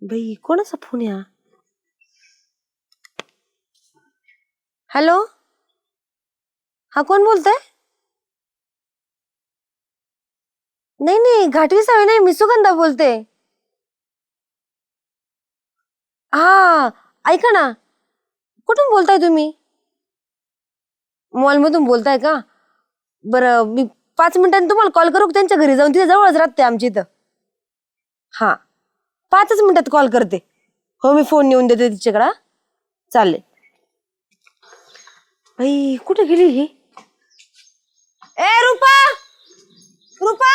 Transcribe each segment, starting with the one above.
बाई कोणाचा फोन या? हॅलो, हा कोण बोलतय? नाही नाही, घाटवी सावे नाही, मी सुगंधा बोलते. हा, ऐका ना, कुठून बोलताय तुम्ही? मॉलमधून बोलताय का? बरं, मी 5 मिनिटांनी तुम्हाला कॉल करू, त्यांच्या घरी जाऊन, तिथे जवळच राहते आमच्या इथं. हा, 5 मिनिटात कॉल करते. हो, मी फोन नेऊन देते तिच्याकडे. चालेल. बाई कुठे गेली ही? ए रूपा, रूपा,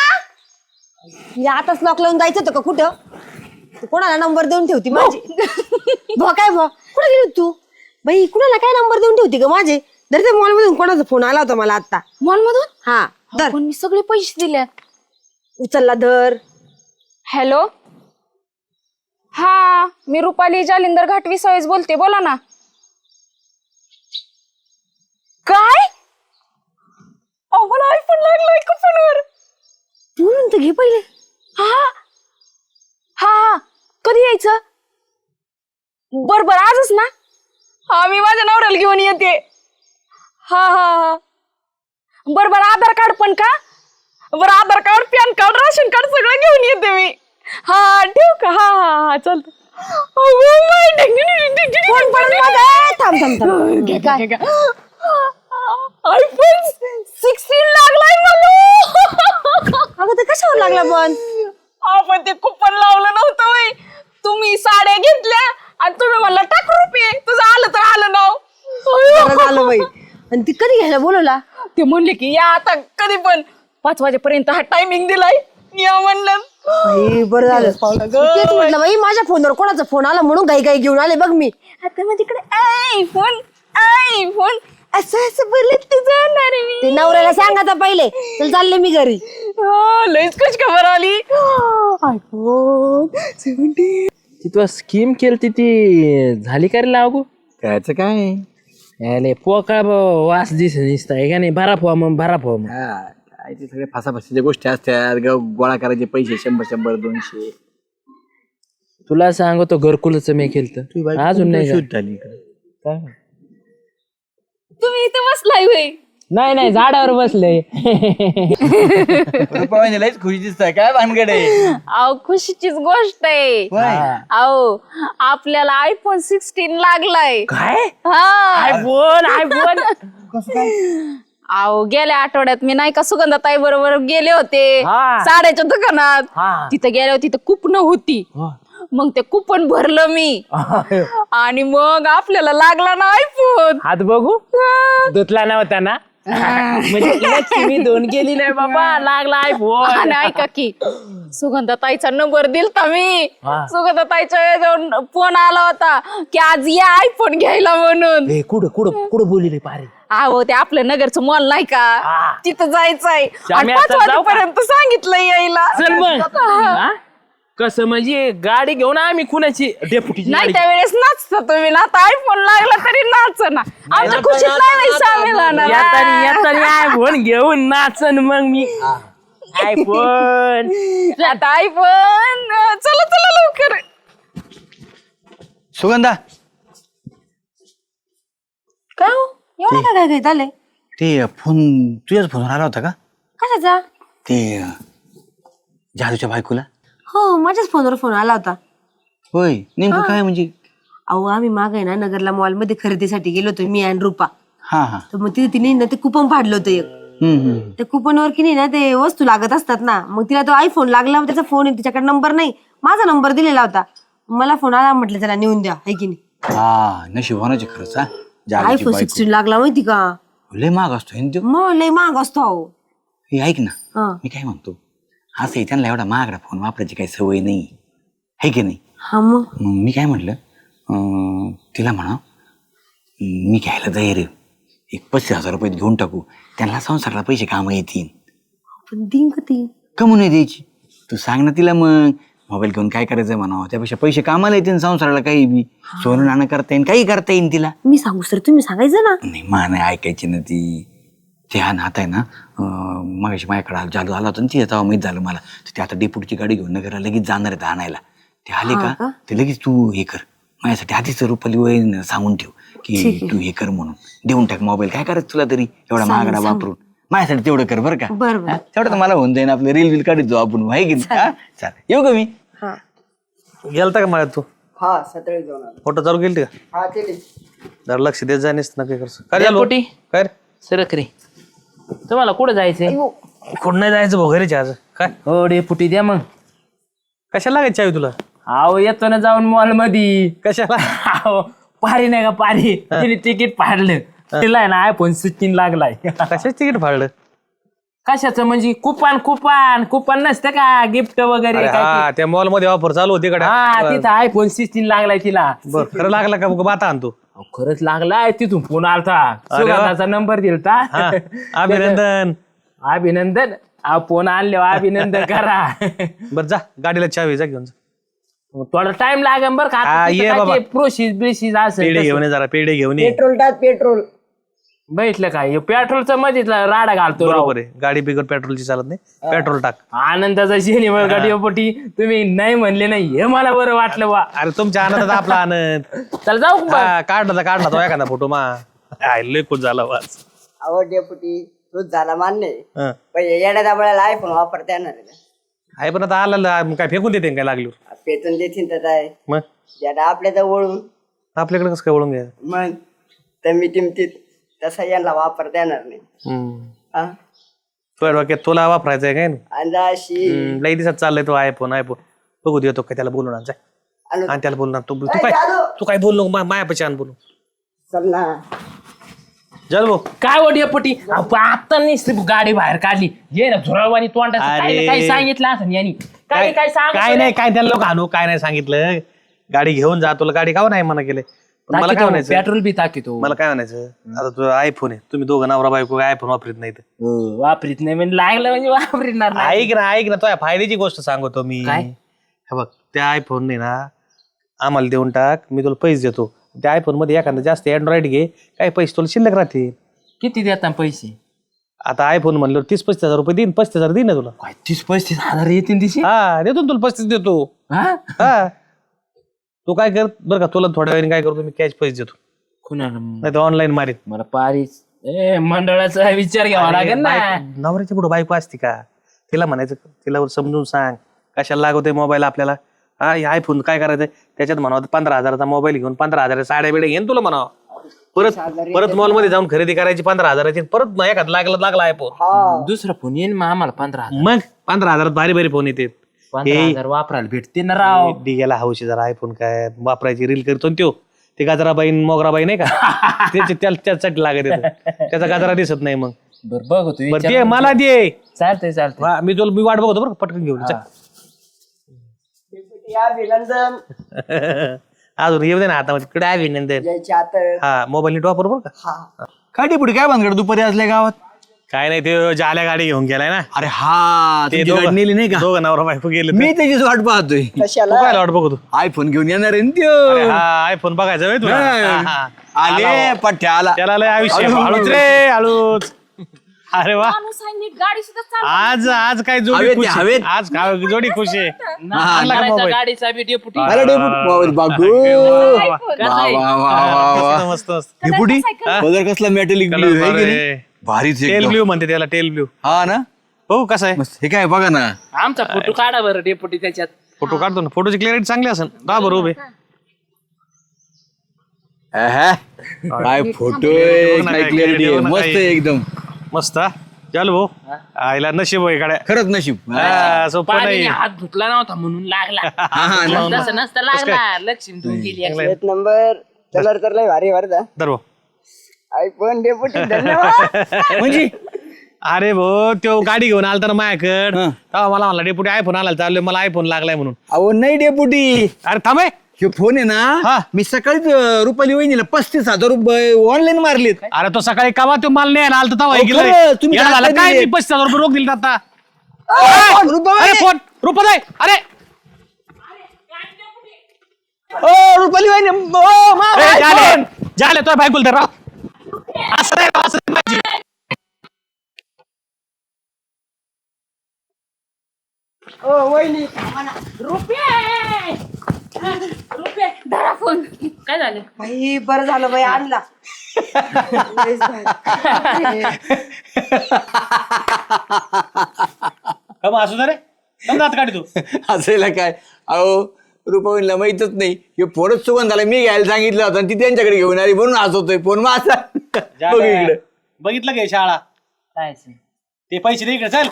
आताच लॉक लावून जायचं होतं का कुठं? कोणाला नंबर देऊन ठेवती माझी? काय कुठे गेली तू? बाई कुणाला काय नंबर देऊन ठेवती ग माझे? तर ते मॉल मधून कोणाचा फोन आला होता मला आता. मॉल मधून? हा, धर. पण मी सगळे पैसे दिले. उचलला, धर. हॅलो, हा, मी रुपाली जालिंदर घाटवी सवयच बोलते, बोला ना. काय? मला आयफोन लागलाय का फोनवर? बोलून तर घे पहिले. हा हा, कधी यायचं? बर बर, आजच ना? हा, मी माझ्या नवऱ्याला घेऊन येते. हा हा हा, बर बर, आधार कार्ड पण का? बरं, Aadhaar card, PAN card, ration card सगळं घेऊन येते मी. हा, ठेवू का? हा हा हा, चालतं. थांब थांब थांब. आयफोन 16 लागलाय मला. अगं ते कशावर लागला पण? आपण ते कुपन लावलं नव्हतं वय. तुम्ही साड्या घेतल्या आणि तुम्ही म्हणला टाक रुपये, तुझं आलं तर आलं नाव. बरं झालं बाई. आणि ती कधी घ्यायला बोलवला? ते म्हणले की या आता कधी पण 5 वाजेपर्यंत हा टायमिंग दिलाय, या म्हणलं. बाई बरं झालं. तेच म्हटलं बाई, माझ्या फोनवर कोणाचा फोन आला म्हणून घाई घाई घेऊन आले बघ मी. आता माझ्याकडे आयफोन आयफोन असं असं बोलत ते जाणार मी. ते नवऱ्याला सांग आता पहिले. चल चालले मी घरी. लईच कच खबर आली. आयफोन 17. ती तू स्कीम केली ती झाली का रे लागू? त्याचं काय याले पोकळा वास दिसता आहे का नाही? भरा फो मग भरा फो मग. काय ते सगळे फासाफासीच्या गोष्टी असतात. गोळा करायचे पैसे 100 200. तुला सांगतो घरकुलच मी केलं अजून नाही का? शूट झाली काय? तुम्ही इथे बसलाय होय? नाही नाही, झाडावर बसले. लयच खुशी दिसताय. काय भानगड आहे? अहो, खुशीचीच गोष्ट आहे. अहो, आपल्याला आयफोन 16 लागलाय. काय? हा, आयफोन आयफोन अहो, गेल्या आठवड्यात मी नाही का सुगंधाताई बरोबर गेले होते हा. साड्याच्या दुकानात. हा. तिथे गेले होते, तिथे कुपन होती. मग ते कुपन भरलं मी आणि मग आपल्याला लागला ना आयफोन. हात बघू, धुतला नव्हता ना? म्हणजे लक्ष्मी दोन गेली नाही बाबा, लागला आयफोन. आणि ऐका की, सुगंधाताईचा नंबर दिलता मी. सुगंधाताईच्या याच्यावर फोन आला होता की आज या आयफोन घ्यायला म्हणून. कुठं कुठं कुठं बोलली रे पारे? अहो, ते आपलं नगरचं मॉल नाही का, तिथं जायचंय. श्याम्या, 5 चल जाऊ का? वाजेपर्यंत सांगितलं यायला. चल मग. हा? कसं म्हणजे गाडी घेऊन आम्ही कुणाची डेपुटीची नाही गाडी? त्यावेळेस नाचता तुम्ही ना, आता आयफोन लागला तरी नाच ना. आमच्या खुशीत नाही सामील होणार. येतानी आयफोन घेऊन नाचन मग मी. आयफोन आता आयफोन, चला चला लवकर. सुगंधा, काय हो, एवढं काय काय काय झालंय? ते फोन तुझ्याच फोनवर आला होता का? कशाचा? ते जादूच्या बायकोला? हो, माझ्याच फोनवर फोन आला होता. होय, नेमकं काय म्हणजे? अहो, आम्ही मागे आहे ना नगरला मॉल मध्ये खरेदीसाठी गेलो होतो, मी आणि रूपा. हा हा. तर मग तिने ना ते कुपन फाडलं होतं एक. त्या कुपनवर की नाही ना ते वस्तू लागत असतात ना, मग तिला तो आयफोन लागला. त्याचा फोन आहे, तिच्याकडे नंबर नाही, माझा नंबर दिलेला होता. मला फोन आला, म्हटलं त्याला नेऊन द्या, है की नाही. हा, नशीब होण्याची खरंच. हा, जादूची आयफोन बायको 16 लागला माहिती का? लय महाग असतो हे ना त्यो. मग लय महाग असतो अहो. हे ऐक ना, हा. मी काय म्हणतो, असं आहे, त्यांना एवढा महागडा फोन वापरायची काही सवय नाही, है की नाही? हा, मग मग मी काय म्हटलं, तिला म्हणा मी घ्यायला तयार आहे, एक 35,000 रुपये घेऊन टाकू, त्यांना संसाराला पैसे कामं येतील. पण दिन का ती कमून नाही द्यायची? तू सांग ना तिला. मग मोबाईल घेऊन काय करायचं म्हणावं, त्यापेक्षा पैसे कामाला येतील संसाराला. काही बी सोनं नाणं करता येईल, काही करता येईल तिला. मी सांगू सर, तुम्ही सांगायचं ना. नाही, मा नाही ऐकायची ना ती. ते हा नात आहे ना, मगाशी माझ्याकडे जादू आला होता ना, ती तेव्हा माहीत झालं मला. तर ते आता डेपुटीची गाडी घेऊन नगरला लगेच जाणार आहेत आणायला. ते आले का ते लगेच तू हे कर माझ्यासाठी आधीच रुपाली वय सांगून ठेव की तू हे कर म्हणून देऊन टाक मोबाईल काय करायचं तुला तरी एवढा महागडा वापरून माझ्यासाठी तेवढं कर बरं का बरं हा? तेवढं तर मला होऊन जाईन आपलं रील बिल काढत जाऊ आपण आहे की नाही? हा? चालेल येऊ का मी हा गेलता का मला तू हा सतळे जाऊन आलो. फोटो चालू गेलती का हा केली. जरा लक्ष देत जाणीस नक्की करतो काय झालं डेपुटी काय रे? सरक रे तुम्हाला कुठं जायचंय कुठं नाही जायचं भाऊ घरीच आज काय हो डेपुटी द्या मग कशाला लागायची चावी तुला अहो येतो ना जाऊन मॉल मध्ये कशाला अहो, पारी नाही का पारी तिने तिकीट फाडलं तिला आहे ना आयफोन 16 लागलाय कशाच तिकीट फाडलं कशाचं म्हणजे कुपन कुपन कुपन नसतं का गिफ्ट वगैरे अरे काय हा त्या मॉल मध्ये ऑफर चालू होती कडे हा तिथं आयफोन 16 लागलाय तिला बर खरं लागला का बघ बाता आणतो अहो, खरंच लागलाय तिथून फोन आलता वा. सुगंधाचा नंबर दिलता हा अभिनंदन अभिनंदन फोन आणल्यावर अभिनंदन करा बर जा गाडीला चावी जा घेऊन जा थोडा टाइम लागेल बरं हा, ये बाबा. का प्रोसेस ब्रिसीस पेढे असं घेऊन ये जरा पेढे घेऊन ये पेट्रोल टाक पेट्रोल. बैठलं काय पेट्रोलचं मध्येच राडा घालतो राव. बरोबर आहे गाडी बिगर पेट्रोलची चालत नाही पेट्रोल टाक आनंदाचा शेणी गाडीपोटी तुम्ही नाही म्हणले नाही हे मला बरं वाटलं वा अरे तुमच्या आनंदात आपला आनंद चल जाऊ का? हा, काढला तो एखादा फोटो मा लय खुश झाला वाच अहो डेपुटी तूच झाला मान्य आहे. हं. पण हे येड्या दाबळ्याला आयफोन वापरता येणार आहे का? आहे पण आता आला मग काय फेकून देते काय लागली पेटून देतील तर काय मग ज्याला आपल्या तर वळून आपल्याकडे कसं काय वळून घ्या मग तमी टिमतीत तसा यांना वापरता येणार नाही. हा तुझ्या डोक्यात तुला वापरायचं आहे काय अंदाशी लई दिवसात चाललंय तो आयफोन बघू देतो काय त्याला बोलून आण जाय आणू आणि त्याला बोलणार तू ए, जादू! तू काय बोल नको मायापाशी आण बोलू चल ना. चल भाऊ काय वडियापटी आता नाही गाडी बाहेर काढली ये ना झुरळवाणी तोंडाचं काय अरे. ना काही सांगितलं असं यांनी काय काय सांग काय नाही काय त्याला लोक आणू काय नाही सांगितलं गाडी घेऊन जा तुला गाडी का नाही म्हणा केले पण मला काय म्हणायचं पेट्रोल बी टाकीतो मला काय म्हणायचं आता तुझं आयफोन आहे तुम्ही दोघं नवरा बायको आयफोन वापरत नाहीत वापरीत नाही म्हणजे लागलं म्हणजे वापरणार नाही ऐक ना तुझ्या फायद्याची गोष्ट सांगतो मी काय? हे बघ त्या आयफोन ने ना आम्हाला देऊन टाक मी तुला पैसे देतो त्या आयफोन मध्ये एखादा जास्त अँड्रॉइड घे काय पैसे तुला शिल्लक राहतील किती देता पैसे आता आयफोन म्हणलं 30-35 हजार रुपये देईन 35,000 देईन ना तुला काय 30-35 हजार येतील दिशी हा देतो ना तुला 35 देतो हा हा तू काय कर बरं का तुला थोड्या वेळाने काय करतो मी कॅश पैसे देतो कुणाला नाही तर ऑनलाईन मारीत मला पारीच मंडळाचा विचार घ्यावा लागेल ना नवऱ्याच्या पुढे बायको असते का तिला म्हणायचं तिला समजून सांग कशाला लागवते मोबाईल आपल्याला हा आयफोन काय करायचं त्याच्यात म्हणावं 15,000चा मोबाईल घेऊन 15,000 साड्या बिड्या घेऊन तुला म्हणावं परत मॉल मध्ये जाऊन खरेदी करायची 15,000ची परत एखाद लागला आयफोन दुसरा फोन येईल मग आम्हाला 15,000 मग 15,000 भारी फोन येते 15,000 वापरायला भेटते ना राव डिग्याला हौशी जरा आयफोन काय वापरायची रील करतो ना त्यो ते गाजराबाई मोगराबाई नाही का त्याच्यासाठी लागत येतं त्याचा गाजरा दिसत नाही मग बर बघ तू बरं दे मला दे चालतंय चालतंय वा, मी वाट बघतो बरं का, पटकन घेऊन चल. डेपुटी अभिनंदन. अजून येऊ दे ना हातामध्ये कडे अभिनंदन यायच्या आत हा मोबाईल नीट वापर बरं का हा काय पुढे काय भानगड दुपारी असल्या गावात काय नाही ते जाल्या गाडी घेऊन गेलाय ना अरे हा ते तुमची गाडी नेली नाही का दोघं नवरा बायको गेले मी त्याचीच वाट पाहतोय कशाला काय वाट बघतो आयफोन घेऊन येणार आहे ना त्यो. हा आयफोन बघायचा होय तुला हा, हा. आले पठ्ठ्या आला त्याला लय आयुष्य आहे. हळूच रे हळूच अरे वा गाडी सुद्धा आज काय जोडी हवेत खुश आहे, आहे. हवेत. आज काय जोडी खुश आहे नांगराचा का मोबाईल? गाडीचा बी डेपुटी अरे डेपुटी बागू कसा आहे? वा मस्त मस्त डेपुटी कलर कसला मेटॅलिक ब्ल्यू आहे की नाही? भारीच टेल एकदम. ब्ल्यू म्हणते त्याला टेल ब्ल्यू हा ना हो कसं आहे मस्त हे काय बघा ना आमचा फोटो काढा बरं डेपुटी त्याच्यात फोटो काढतो ना फोटोची क्लॅरिटी चांगली असेल का बरोबर काय फोटो आहे काय क्लॅरिटी आहे मस्त आहे एकदम मस्त हा? चल भाऊ आईला नशीब आहे गाड्या खरंच नशीब हा, सोपं नाही पाण्याने हात धुतला नव्हता म्हणून लागला तसं नसतं लागला लक्ष्मी धुवून गेली असती. एक नंबर कलर तर लय भारी भरता दर भाऊ आयफोन डेपुटी धन्यवाद. म्हणजे अरे भाऊ तो गाडी घेऊन आलता ना माझ्याकडे तेव्हा मला म्हणला डेपुटी आयफोन आला चाललोय मला आयफोन लागलाय म्हणून अहो नाही डेपुटी अरे थांबे हे फोन आहे हा. ना मी सकाळीच रुपाली वहिनीला 35,000 रुपये ऑनलाईन मारलेत अरे तो सकाळी कवा तो माल नाही आला तर अहो, तेव्हा खरं, तुम्ही गेला झाला काय काय दिले? मी 35,000 रुपये रोख दिले आता रुपाबाई! अरे फोन रुपये अरे ओ रुपाली वहिनी ओ, मा- ए, iPhone! झाले तो बायकुल तर राव असं नाही राव, असं नाही पाहिजे. ओ वहिनी रुपये काय झालं बाई बरं झालं बाई आणला. लयच भारी. का मग असू दे रे कम दात काढी तू असेल काय अहो रुपावणीला माहितच नाही हे फोनच सुगंध झाला मी घ्यायला सांगितलं होतं आणि ती त्यांच्याकडे घेऊन आली म्हणून हसवतोय फोन माझा बघ इकडे. बघितलं का हे शाळा काय ते पैसे दे इकडे चल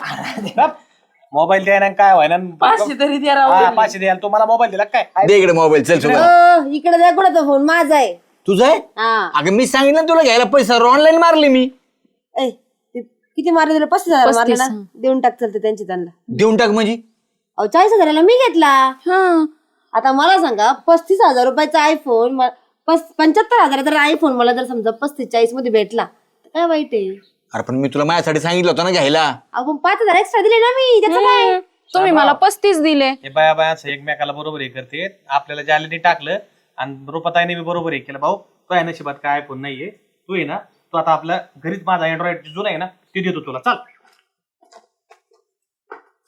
मोबाईल द्यायना काय व्हायना 500 तरी द्या राव. 500 द्याल तू मला मोबाईल दिला काय दे इकडे मोबाईल चल सुगंध इकडे जा कुठं फोन माझा आहे. तुझा आहे हा अगं मी सांगितलं ना तुला घ्यायला पैसा ऑनलाईन मारले मी ए, ते किती मारले तुला? 35,000 मारले ना. देऊन टाक चालते त्यांची त्यांना. देऊन टाक म्हणजे अहो 40,000 मी घेतला. आता मला सांगा 35,000 रुपयाचा आयफोन 75,000 आयफोन मला जर समजा 35-40 मध्ये भेटला तर काय वाईट आहे? अरे पण मी तुला माझ्यासाठी सांगितलं होतं ना घ्यायला. आपण 5,000 एक्स्ट्रा दिले ना मी. त्याचं काय? तुम्ही मला 35 दिले. हे बाया बायांचं एकमेकाला बरोबर हे करते आपल्याला जालीने टाकलं आणि रुपाताईने बी बरोबर हे केलं भाऊ तो आहे नशिबात काय आयफोन नाहीये तू आहे ना तू आता आपल्या घरीच माझा अँड्रॉइड जुना आहे ना ते देतो तुला चाल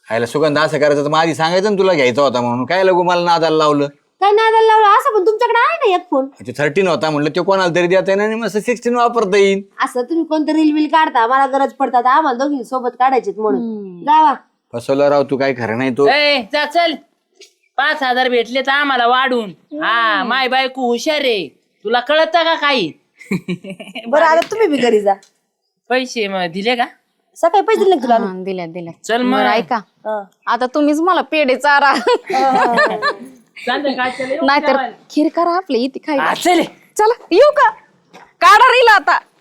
खायला सुगंध असं करायचं तर मग आधी सांगायचं ना तुला घ्यायचा होता म्हणून काय लगू मला नादाला लावलं. काय नादाला लावलं असं? पण तुमच्याकडे आहे ना एक फोन. 13 होता म्हणलं तो कोणाला तरी देता येईल आणि मस्त 16 वापरता येईल. असं तुम्ही कोणतं रील बिल काढता मला गरज पडतात आम्हाला दोघी सोबत काढायचे म्हणून गावा. फसवलं राव तू काय खरं नाही तो. ए जा चल 5,000 भेटले तर आम्हाला वाढून. हा माय बायको हुशार रे तुला कळत का काही बरं आता तुम्ही बी घरी जा. पैसे मग दिले का सकाळी पैसे दिले का तुला? दिल्या दिल्या. चल मग बरं ऐका हा. आता तुम्हीच मला पेढे चारा संध्याकाळच्या लय नाहीतर खीर करा आपली इथे खायला. चल चला येऊ का? काढा रील आता.